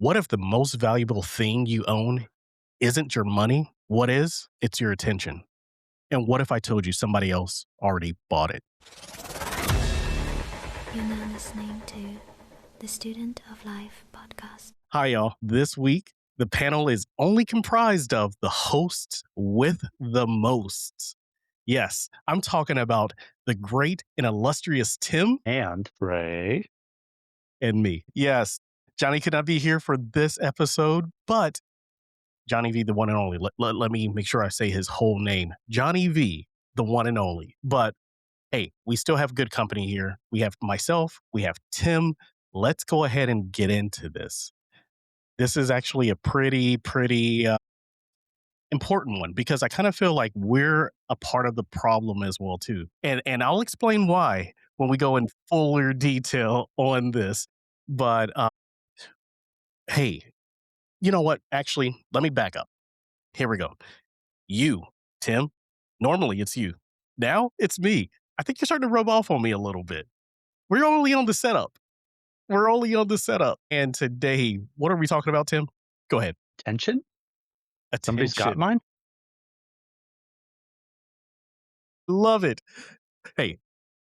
What if the most valuable thing you own isn't your money? What is? It's your attention. And what if I told you somebody else already bought it? You're now listening to the Student of Life podcast. Hi, y'all. This week, the panel is only comprised of the hosts with the most. Yes, I'm talking about the great and illustrious Tim And Ray. and me. Yes, Johnny could not be here for this episode, but Johnny V, the one and only. Let me make sure I say his whole name. Johnny V, the one and only. But hey, we still have good company here. We have myself, we have Tim. Let's go ahead and get into this. This is actually a pretty important one because I kind of feel like we're a part of the problem as well too. And I'll explain why when we go in fuller detail on this. But hey, you know what? Actually, let me back up. Here we go. You, Tim. Normally it's you. Now it's me. I think you're starting to rub off on me a little bit. We're only on the setup. We're only on the setup. And today, what are we talking about, Tim? Go ahead. Attention? Somebody's got Attention. mine? Love it. Hey,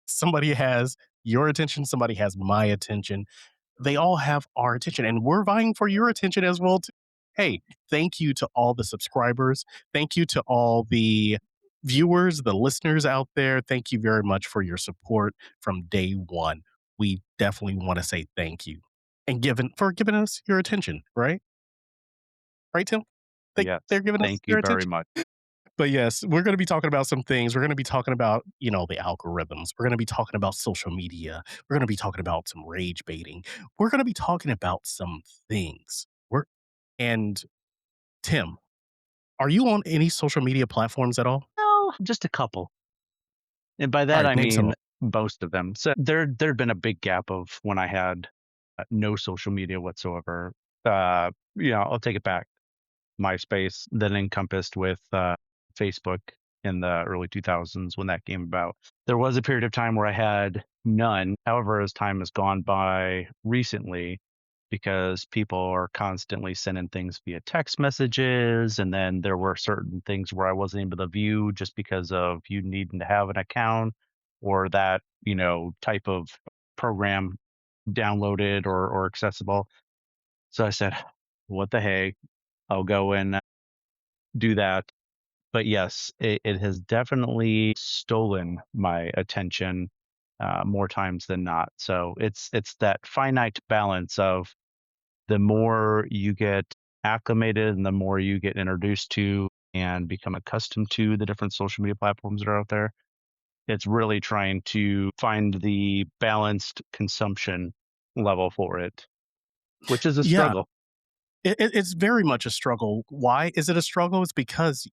somebody has your attention, somebody has my attention. They all have our attention, and we're vying for your attention as well. Hey, thank you to all the subscribers. Thank you to all the viewers, the listeners out there. Thank you very much for your support from day one. We definitely want to say thank you and giving us your attention, right? Right, Tim? Yes. They're giving us Thank you their very attention. much. But yes, we're going to be talking about some things. We're going to be talking about, the algorithms. We're going to be talking about social media. We're going to be talking about some rage baiting. We're going to be talking about some things. And Tim, are you on any social media platforms at all? No, just a couple. And by All that, right, I name some. mean most of them. So there'd been a big gap of when I had no social media whatsoever. I'll take it back. MySpace, then encompassed with Facebook in the early 2000s when that came about. There was a period of time where I had none. However, as time has gone by recently, because people are constantly sending things via text messages, and then there were certain things where I wasn't able to view just because of you needing to have an account or that, type of program downloaded or accessible. So I said, what the heck? I'll go and do that. But yes, it has definitely stolen my attention more times than not. So it's that finite balance of the more you get acclimated and the more you get introduced to and become accustomed to the different social media platforms that are out there. It's really trying to find the balanced consumption level for it, which is a Yeah, struggle. it's very much a struggle. Why is it a struggle? It's because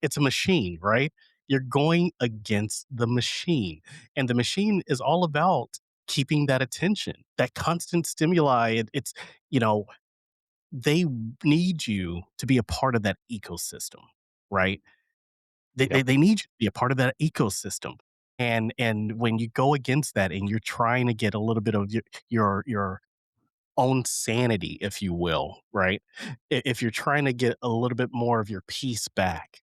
it's a machine, right? You're going against the machine, and the machine is all about keeping that attention, that constant stimuli. You know, they need you to be a part of that ecosystem, right? Yep. They need you to be a part of that ecosystem. And when you go against that and you're trying to get a little bit of your own sanity, if you will, right? If you're trying to get a little bit more of your peace back,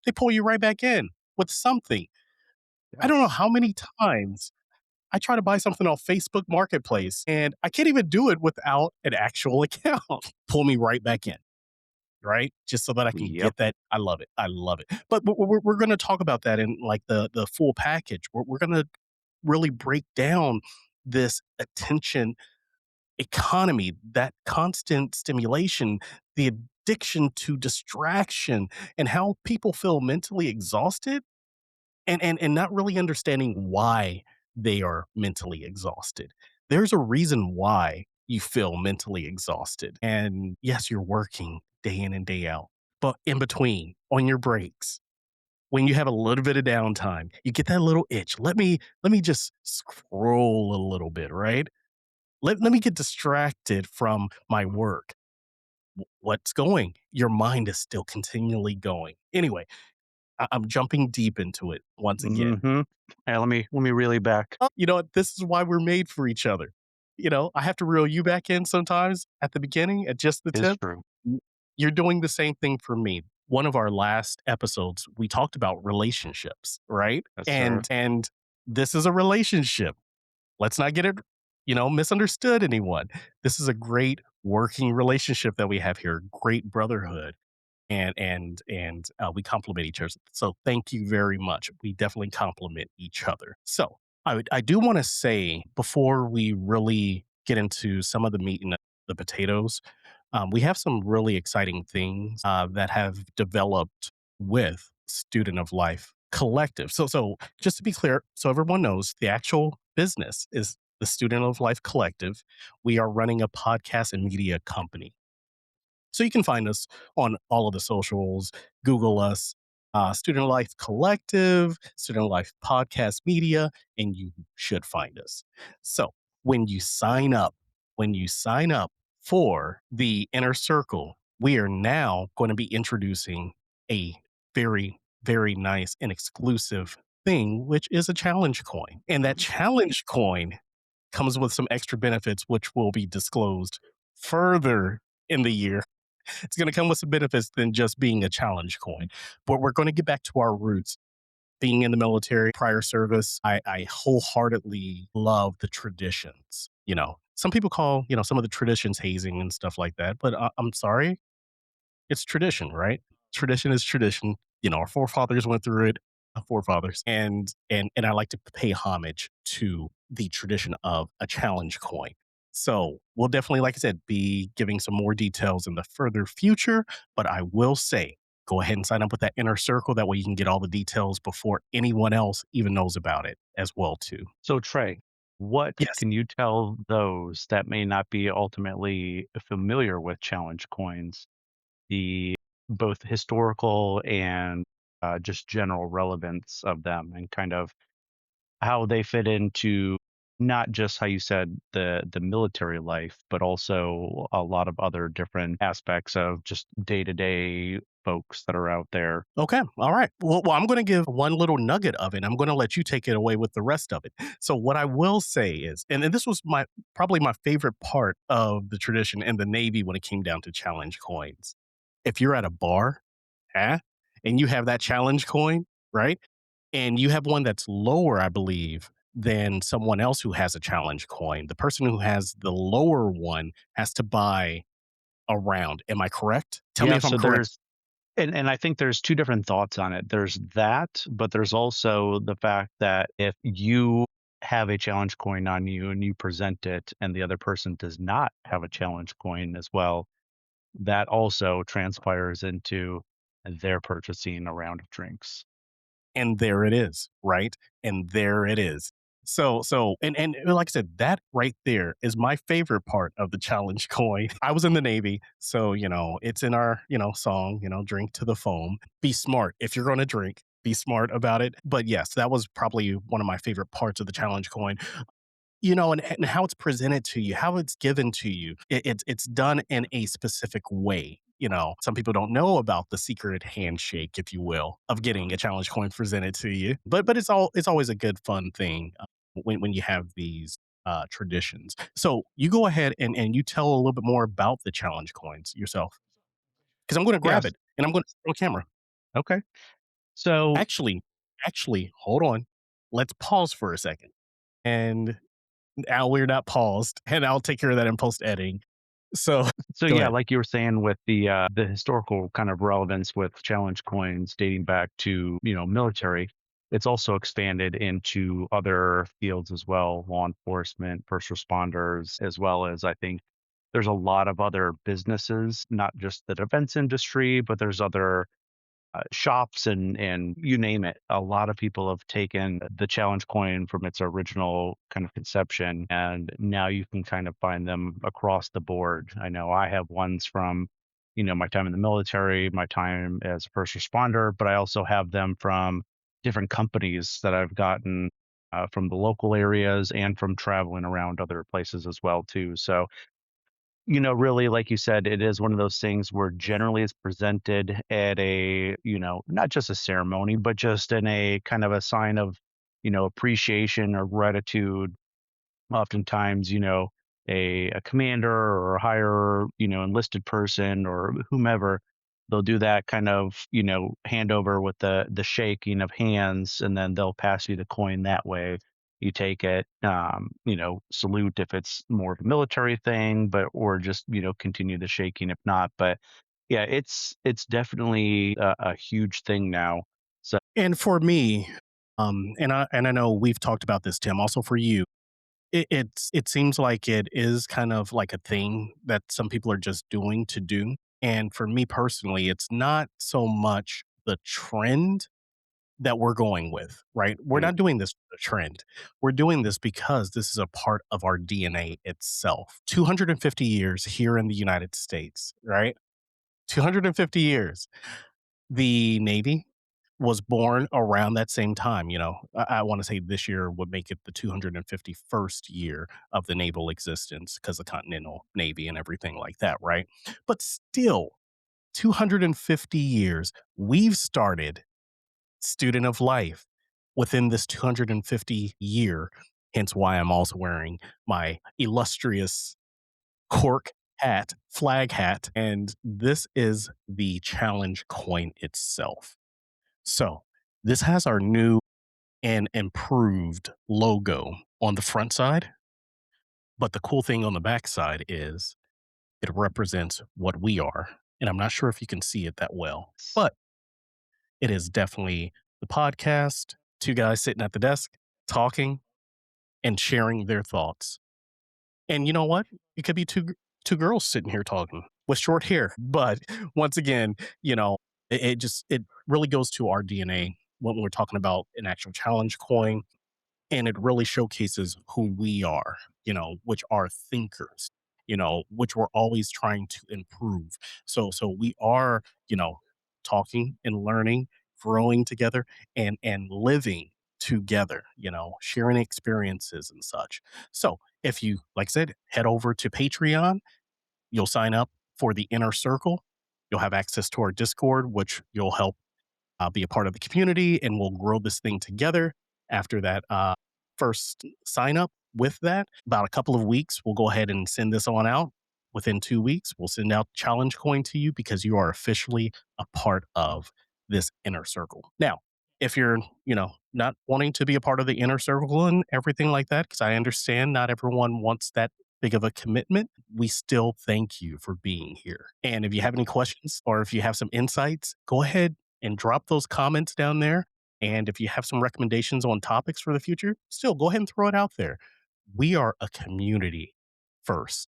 they pull you right back in with something. I don't know Yes. how many times I try to buy something off Facebook Marketplace and I can't even do it without an actual account. Pull me right back in, right? Just so that I can Yep. get that. I love it. I love it. But we're going to talk about that in like the full package. We're going to really break down this attention economy, that constant stimulation, the addiction to distraction, and how people feel mentally exhausted and not really understanding why they are mentally exhausted. There's a reason why you feel mentally exhausted. And yes, you're working day in and day out. But in between, on your breaks, when you have a little bit of downtime, you get that little itch. Let me just scroll a little bit, right? Let me get distracted from my work. What's going? Your mind is still continually going. Anyway, I'm jumping deep into it once again. Mm-hmm. Hey, let me reel you back. You know what? This is why we're made for each other. I have to reel you back in sometimes at the beginning at just the Is tip. true. Y- You're doing the same thing for me. One of our last episodes, we talked about relationships, right? Yes, sir. And this is a relationship. Let's not get it, misunderstood anyone. This is a great working relationship that we have here, great brotherhood and we complement each other. So thank you very much. We definitely complement each other. So I do want to say before we really get into some of the meat and the potatoes, we have some really exciting things that have developed with Student of Life Collective. So just to be clear, so everyone knows, the actual business is the Student of Life Collective. We are running a podcast and media company. So you can find us on all of the socials, Google us, Student Life Collective, Student Life Podcast Media, and you should find us. So when you sign up, when you sign up for the inner circle, we are now going to be introducing a very, very nice and exclusive thing, which is a challenge coin. And that challenge coin comes with some extra benefits, which will be disclosed further in the year. It's going to come with some benefits than just being a challenge coin. But we're going to get back to our roots. Being in the military, prior service, I wholeheartedly love the traditions. Some people call, some of the traditions hazing and stuff like that. But I'm sorry, it's tradition, right? Tradition is tradition. Our forefathers went through it, our forefathers, and I like to pay homage to the tradition of a challenge coin. So we'll definitely, like I said, be giving some more details in the further future. But I will say, go ahead and sign up with that inner circle. That way you can get all the details before anyone else even knows about it as well, too. So, Trey, what Yes. can you tell those that may not be ultimately familiar with challenge coins, the both historical and just general relevance of them, and kind of how they fit into not just how you said the military life, but also a lot of other different aspects of just day to day folks that are out there. Okay. All right. Well, I'm going to give one little nugget of it. I'm going to let you take it away with the rest of it. So, what I will say is, and this was probably my favorite part of the tradition in the Navy when it came down to challenge coins. If you're at a bar, huh, and you have that challenge coin, right, and you have one that's lower, I believe, than someone else who has a challenge coin, the person who has the lower one has to buy a round. Am I correct? Tell me Yeah, if I'm so correct. and I think there's two different thoughts on it. There's that, but there's also the fact that if you have a challenge coin on you and you present it and the other person does not have a challenge coin as well, that also transpires into their purchasing a round of drinks. And there it is, right? And there it is. And like I said, that right there is my favorite part of the challenge coin. I was in the Navy, so it's in our song, drink to the foam. Be smart if you're going to drink. Be smart about it. But yes, that was probably one of my favorite parts of the challenge coin. And how it's presented to you, how it's given to you. It's done in a specific way. Some people don't know about the secret handshake, if you will, of getting a challenge coin presented to you. But it's always a good fun thing when you have these traditions. So you go ahead and you tell a little bit more about the challenge coins yourself, because I'm going to grab Yes. it and I'm going to on camera. Okay. So Actually, actually, hold on. Let's pause for a second. And now we're not paused, and I'll take care of that in post editing. So So go yeah, ahead. like you were saying with the historical kind of relevance with challenge coins dating back to, military, it's also expanded into other fields as well, law enforcement, first responders, as well as I think there's a lot of other businesses, not just the defense industry, but there's other shops and you name it. A lot of people have taken the challenge coin from its original kind of conception, and now you can kind of find them across the board. I know I have ones from, my time in the military, my time as a first responder, but I also have them from different companies that I've gotten from the local areas and from traveling around other places as well too. So really, like you said, it is one of those things where generally it's presented at a, not just a ceremony, but just in a kind of a sign of, appreciation or gratitude. Oftentimes, a commander or a higher, enlisted person or whomever, they'll do that kind of, handover with the shaking of hands, and then they'll pass you the coin that way. You take it, salute if it's more of a military thing, but or just continue the shaking if not. But yeah, it's definitely a huge thing now. So And for me, and I know we've talked about this, Tim. Also for you, it seems like it is kind of like a thing that some people are just doing to do. And for me personally, it's not so much the trend that we're going with, right? We're right, not doing this for the trend. We're doing this because this is a part of our DNA itself. 250 years here in the United States, right? 250 years. The Navy was born around that same time. I want to say this year would make it the 251st year of the naval existence because the Continental Navy and everything like that, right? But still, 250 years, we've started student of life within this 250 year. Hence why I'm also wearing my illustrious cork hat, flag hat, and this is the challenge coin itself. So this has our new and improved logo on the front side. But the cool thing on the back side is it represents what we are. And I'm not sure if you can see it that well, but it is definitely the podcast, two guys sitting at the desk talking and sharing their thoughts. And you know what? It could be two girls sitting here talking with short hair. But once again, it really goes to our DNA when we're talking about an actual challenge coin, and it really showcases who we are, which are thinkers, which we're always trying to improve. So we are, talking and learning, growing together, and living together, sharing experiences and such. So if you, like I said, head over to Patreon, you'll sign up for the inner circle. You'll have access to our Discord, which you'll help be a part of the community, and we'll grow this thing together. After that first sign up with that, about a couple of weeks, we'll go ahead and send this on out. Within 2 weeks, we'll send out challenge coin to you because you are officially a part of this inner circle. Now, if you're, not wanting to be a part of the inner circle and everything like that, because I understand not everyone wants that big of a commitment, we still thank you for being here. And if you have any questions or if you have some insights, go ahead and drop those comments down there. And if you have some recommendations on topics for the future, still go ahead and throw it out there. We are a community first,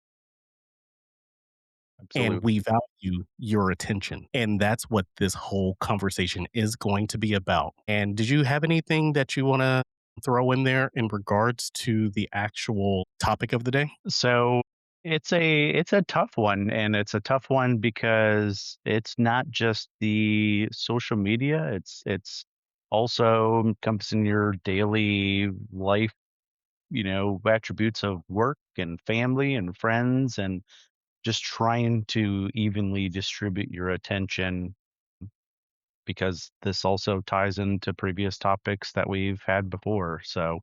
and absolutely. we value your attention. And that's what this whole conversation is going to be about. And did you have anything that you want to throw in there in regards to the actual topic of the day? So it's a tough one, and it's a tough one because it's not just the social media, it's also encompassing your daily life, attributes of work and family and friends, and just trying to evenly distribute your attention, because this also ties into previous topics that we've had before. So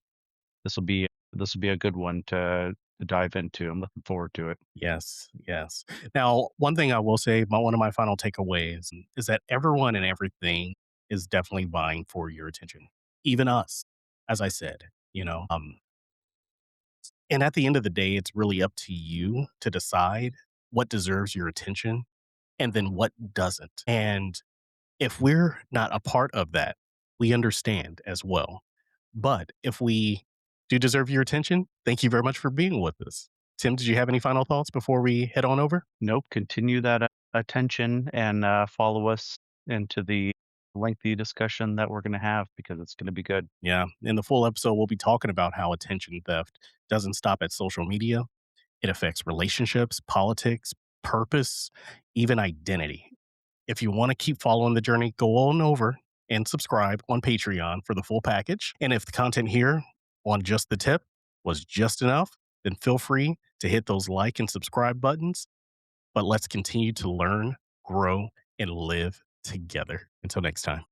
this will be a good one to dive into. I'm looking forward to it. Yes, yes. Now, one thing I will say, one of my final takeaways is that everyone and everything is definitely vying for your attention, even us, as I said, and at the end of the day, it's really up to you to decide what deserves your attention and then what doesn't. And if we're not a part of that, we understand as well. But if we do deserve your attention, thank you very much for being with us. Tim, did you have any final thoughts before we head on over? Nope, continue that attention and follow us into the lengthy discussion that we're going to have, because it's going to be good. Yeah. In the full episode, we'll be talking about how attention theft doesn't stop at social media. It affects relationships, politics, purpose, even identity. If you want to keep following the journey, go on over and subscribe on Patreon for the full package. And if the content here on Just the Tip was just enough, then feel free to hit those like and subscribe buttons. But let's continue to learn, grow, and live together. Until next time.